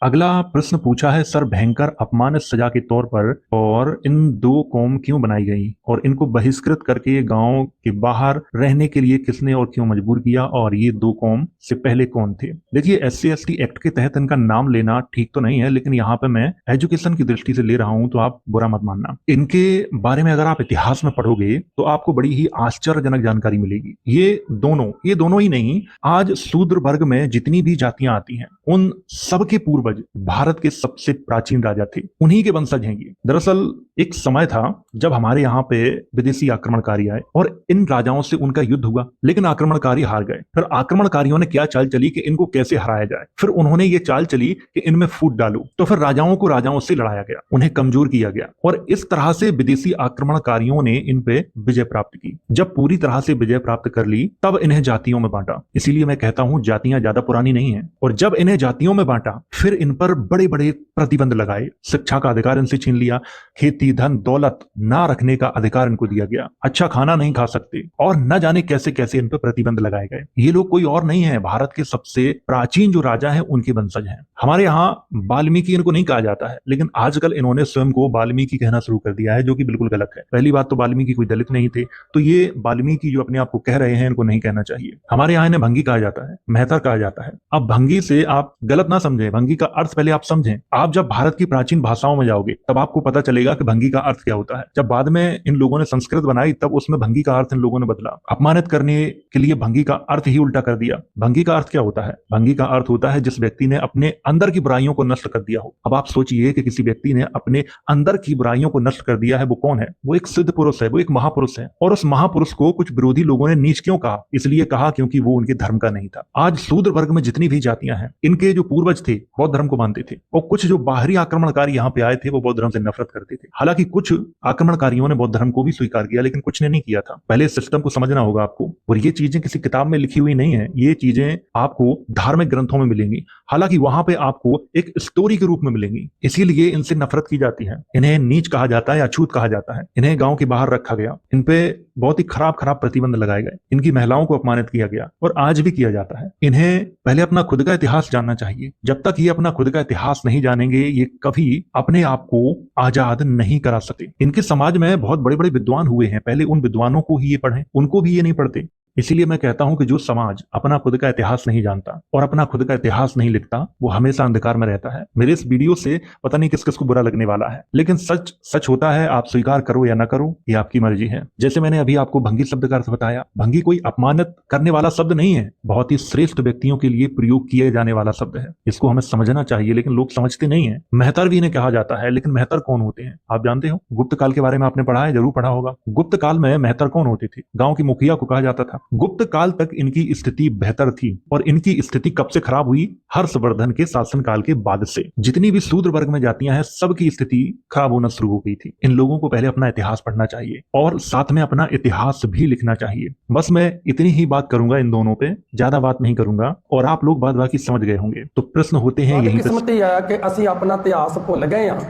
अगला प्रश्न पूछा है, सर भयंकर अपमानित सजा के तौर पर और इन दो कौम क्यों बनाई गई और इनको बहिष्कृत करके गांव के बाहर रहने के लिए किसने और क्यों मजबूर किया, और ये दो कौम से पहले कौन थे? देखिए, SC/ST एक्ट के तहत इनका नाम लेना ठीक तो नहीं है, लेकिन यहाँ पे मैं एजुकेशन की दृष्टि से ले रहा हूं, तो आप बुरा मत मानना। इनके बारे में अगर आप इतिहास में पढ़ोगे तो आपको बड़ी ही आश्चर्यजनक जानकारी मिलेगी। ये दोनों ही नहीं, आज शूद्र वर्ग में जितनी भी जातियां आती हैं उन सबके पूर्वज भारत के सबसे प्राचीन राजा थे, उन्हीं के वंशज हैं ये। दरअसल एक समय था जब हमारे यहाँ पे विदेशी आक्रमणकारी आए और इन राजाओं से उनका युद्ध हुआ, लेकिन आक्रमणकारी हार गए। फिर आक्रमणकारियों ने क्या चाल चली कि इनको कैसे हराया जाए। फिर उन्होंने ये चाल चली कि इनमें फूट डालो, तो फिर राजाओं को राजाओं से लड़ाया गया, उन्हें कमजोर किया गया, और इस तरह से विदेशी आक्रमणकारियों ने इन पे विजय प्राप्त की। जब पूरी तरह से विजय प्राप्त कर ली तब इन्हें जातियों में बांटा। इसीलिए मैं कहता हूं जातियां ज्यादा पुरानी नहीं है। और जब इन्हें जातियों में बांटा फिर इन पर बड़े बड़े प्रतिबंध लगाए। शिक्षा का अधिकार इनसे छीन लिया, खेती धन दौलत ना रखने का अधिकार इनको दिया गया, अच्छा खाना नहीं खा सकते, और न जाने कैसे कैसे इन पर प्रतिबंध लगाए गए। ये लोग कोई और नहीं है, भारत के सबसे प्राचीन जो राजा हैं उनके वंशज हैं। हमारे यहाँ वाल्मीकि इनको नहीं कहा जाता है, लेकिन आजकल इन्होंने स्वयं को वाल्मीकि कहना शुरू कर दिया है, जो कि बिल्कुल गलत है। पहली बात तो वाल्मीकि कोई दलित नहीं थे, तो ये वाल्मीकि जो अपने आप को कह रहे हैं इनको नहीं कहना चाहिए। हमारे यहाँ इन्हें भंगी कहा जाता है, मेहतर कहा जाता है। अब भंगी से आप गलत ना समझें, भंगी का अर्थ पहले आप समझें। आप जब भारत की प्राचीन भाषाओं में जाओगे तब आपको पता चलेगा कि भंगी का अर्थ क्या होता है। जब बाद में इन लोगों ने संस्कृत बनाई तब उसमें भंगी का अर्थ इन लोगों ने बदला, अपमानित करने के लिए भंगी का अर्थ ही उल्टा कर दिया। भंगी का अर्थ क्या होता है? भंगी का अर्थ होता है जिस व्यक्ति ने अपने अंदर की बुराइयों को नष्ट कर दिया हो। अब आप सोचिए कि किसी व्यक्ति ने अपने अंदर की बुराइयों को नष्ट कर दिया है, वो कौन है? वो एक सिद्ध पुरुष है, वो एक महापुरुष है। और उस महापुरुष को कुछ विरोधी लोगों ने नीच क्यों कहा? इसलिए कहा क्योंकि वो उनके धर्म का नहीं था। आज शूद्र वर्ग में जितनी भी जातियां हैं, इनके जो पूर्वज थे बौद्ध धर्म को मानते थे, और कुछ जो बाहरी आक्रमणकारी यहाँ पे आए थे वो बौद्ध धर्म से नफरत करते थे। हालांकि कुछ आक्रमणकारियों ने बौद्ध धर्म को भी स्वीकार किया, लेकिन कुछ ने नहीं किया था। पहले इस सिस्टम को समझना होगा आपको, और ये चीजें किसी किताब में लिखी हुई नहीं है, ये चीजें आपको धार्मिक ग्रंथों में मिलेंगी। हालांकि वहां पे आपको एक स्टोरी के रूप में मिलेंगी, इसीलिए इनसे नफरत की जाती है। इन्हें नीच कहा जाता है, अछूत कहा जाता है, इन्हें गांव के बाहर रखा गया, इन पे बहुत ही खराब खराब प्रतिबंध लगाए गए, इनकी महिलाओं को अपमानित किया गया, और आज भी किया जाता है। इन्हें पहले अपना खुद का इतिहास जानना चाहिए। जब तक ये अपना खुद का इतिहास नहीं जानेंगे ये कभी अपने आप को आजाद नहीं करा सकते। इनके समाज में बहुत बड़े बड़े विद्वान हुए हैं, पहले उन विद्वानों को ही ये पढ़ें, उनको भी ये नहीं पढ़ते। इसीलिए मैं कहता हूं कि जो समाज अपना खुद का इतिहास नहीं जानता और अपना खुद का इतिहास नहीं लिखता वो हमेशा अंधकार में रहता है। मेरे इस वीडियो से पता नहीं किस किस को बुरा लगने वाला है, लेकिन सच सच होता है। आप स्वीकार करो या ना करो ये आपकी मर्जी है। जैसे मैंने अभी आपको भंगी शब्द का अर्थ बताया, भंगी कोई अपमानित करने वाला शब्द नहीं है, बहुत ही श्रेष्ठ व्यक्तियों के लिए प्रयोग किए जाने वाला शब्द है। इसको हमें समझना चाहिए, लेकिन लोग समझते नहीं है। मेहतर भी इन्हें कहा जाता है, लेकिन मेहतर कौन होते हैं आप जानते हो? गुप्त काल के बारे में आपने पढ़ा है, जरूर पढ़ा होगा। गुप्त काल में मेहतर कौन होते थे? गांव की मुखिया को कहा जाता था। गुप्त काल तक इनकी स्थिति बेहतर थी, और इनकी स्थिति कब से खराब हुई? हर्षवर्धन के शासनकाल के बाद से। जितनी भी शूद्र वर्ग में जातियां हैं सबकी स्थिति खराब होना शुरू हो गई थी। इन लोगों को पहले अपना इतिहास पढ़ना चाहिए और साथ में अपना इतिहास भी लिखना चाहिए। बस मैं इतनी ही बात करूंगा इन दोनों पे, ज्यादा बात नहीं करूंगा, और आप लोग बात बाकी समझ गए होंगे। तो प्रश्न होते हैं यही किस्मत ही है कि ਅਸੀਂ अपना इतिहास भुल गए हाँ।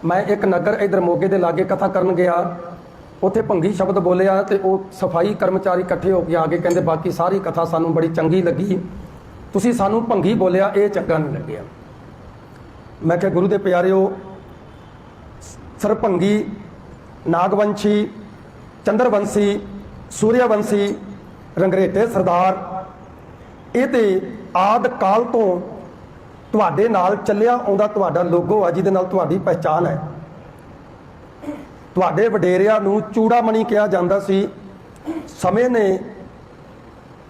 मैं एक नगर इधर मोगे के लागे कथा करन गया, ਉੱਥੇ ਭੰਗੀ ਸ਼ਬਦ ਬੋਲਿਆ ਤੇ ਉਹ ਸਫਾਈ ਕਰਮਚਾਰੀ ਇਕੱਠੇ ਹੋ ਕੇ ਆ ਕੇ ਕਹਿੰਦੇ ਬਾਕੀ ਸਾਰੀ ਕਥਾ ਸਾਨੂੰ ਬੜੀ ਚੰਗੀ ਲੱਗੀ, ਤੁਸੀਂ ਸਾਨੂੰ ਭੰਗੀ ਬੋਲਿਆ ਇਹ ਚੰਗਾ ਨਹੀਂ ਲੱਗਿਆ। ਮੈਂ ਕਿਹਾ ਗੁਰੂ ਦੇ ਪਿਆਰਿਓ, ਸਰਭੰਗੀ, ਨਾਗਵੰਸ਼ੀ, ਚੰਦਰਵੰਸ਼ੀ, ਸੂਰਿਆਵੰਸ਼ੀ, ਰੰਗਰੇਟੇ ਸਰਦਾਰ ਇਹ ਤੇ ਆਦ ਕਾਲ ਤੋਂ ਤੁਹਾਡੇ ਨਾਲ ਚੱਲਿਆ ਆਉਂਦਾ ਤੁਹਾਡਾ ਲੋਗੋ ਆ, ਜਿਹਦੇ ਨਾਲ ਤੁਹਾਡੀ ਪਹਿਚਾਨ ਹੈ। ਤੁਹਾਡੇ ਵਡੇਰਿਆਂ ਨੂੰ ਚੂੜਾਮਣੀ ਕਿਹਾ ਜਾਂਦਾ ਸੀ। ਸਮੇਂ ਨੇ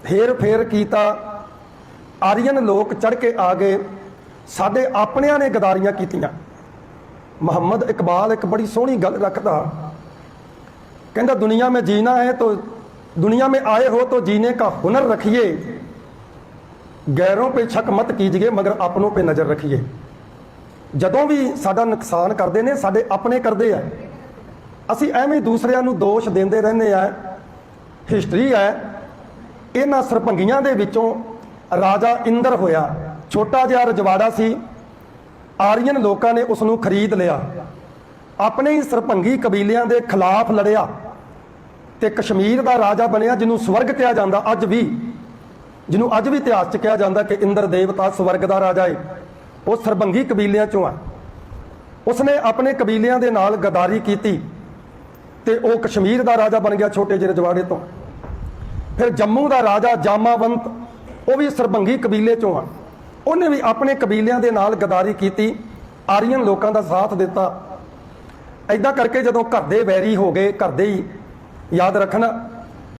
ਹੇਰ ਫੇਰ ਕੀਤਾ, ਆਰੀਅਨ ਲੋਕ ਚੜ੍ਹ ਕੇ ਆ ਗਏ, ਸਾਡੇ ਆਪਣਿਆਂ ਨੇ ਗਦਾਰੀਆਂ ਕੀਤੀਆਂ। ਮੁਹੰਮਦ ਇਕਬਾਲ ਇੱਕ ਬੜੀ ਸੋਹਣੀ ਗੱਲ ਰੱਖਦਾ, ਕਹਿੰਦਾ ਦੁਨੀਆ में जीना है तो दुनिया में आए हो तो जीने का हुनर रखिए, गैरों पे शक मत कीजिए मगर अपनों पे नज़र रखिए। ਜਦੋਂ ਵੀ ਸਾਡਾ ਨੁਕਸਾਨ ਕਰਦੇ ਨੇ ਸਾਡੇ ਆਪਣੇ ਕਰਦੇ ਆ, ਅਸੀਂ ਐਵੇਂ ਦੂਸਰਿਆਂ ਨੂੰ ਦੋਸ਼ ਦਿੰਦੇ ਰਹਿੰਦੇ ਆ। ਹਿਸਟਰੀ ਹੈ, ਇਹਨਾਂ ਸਰਪੰਗੀਆਂ ਦੇ ਵਿੱਚੋਂ ਰਾਜਾ ਇੰਦਰ ਹੋਇਆ, ਛੋਟਾ ਜਿਹਾ ਰਜਵਾੜਾ ਸੀ। ਆਰੀਅਨ ਲੋਕਾਂ ਨੇ ਉਸ ਨੂੰ ਖਰੀਦ ਲਿਆ, ਆਪਣੇ ਹੀ ਸਰਪੰਗੀ ਕਬੀਲਿਆਂ ਦੇ ਖਿਲਾਫ ਲੜਿਆ ਤੇ ਕਸ਼ਮੀਰ ਦਾ ਰਾਜਾ ਬਣਿਆ, ਜਿਹਨੂੰ ਸਵਰਗ ਕਿਹਾ ਜਾਂਦਾ ਅੱਜ ਵੀ, ਜਿਹਨੂੰ ਅੱਜ ਵੀ ਇਤਿਹਾਸ 'ਚ ਕਿਹਾ ਜਾਂਦਾ ਕਿ ਇੰਦਰ ਦੇਵਤਾ ਸਵਰਗ ਦਾ ਰਾਜਾ ਹੈ। ਉਹ ਸਰਬੰਗੀ ਕਬੀਲਿਆਂ ਚੋਂ ਆ। ਉਸਨੇ ਆਪਣੇ ਕਬੀਲਿਆਂ ਦੇ ਨਾਲ ਗਦਾਰੀ ਕੀਤੀ ਤੇ ਉਹ ਕਸ਼ਮੀਰ ਦਾ ਰਾਜਾ ਬਣ ਗਿਆ ਛੋਟੇ ਜਿਹੇ ਰਜਵਾੜੇ ਤੋਂ। ਫਿਰ ਜੰਮੂ ਦਾ ਰਾਜਾ ਜਾਮਾਵੰਤ, ਉਹ ਵੀ ਸਰਬੰਗੀ ਕਬੀਲੇ ਚੋਂ ਆ। ਉਹਨੇ ਵੀ ਆਪਣੇ ਕਬੀਲਿਆਂ ਦੇ ਨਾਲ ਗਦਾਰੀ ਕੀਤੀ, ਆਰੀਅਨ ਲੋਕਾਂ ਦਾ ਸਾਥ ਦਿੱਤਾ। ਐਦਾਂ ਕਰਕੇ ਜਦੋਂ ਘਰ ਦੇ ਵੈਰੀ ਹੋ ਗਏ, ਘਰ ਦੇ ਹੀ, ਯਾਦ ਰੱਖਣਾ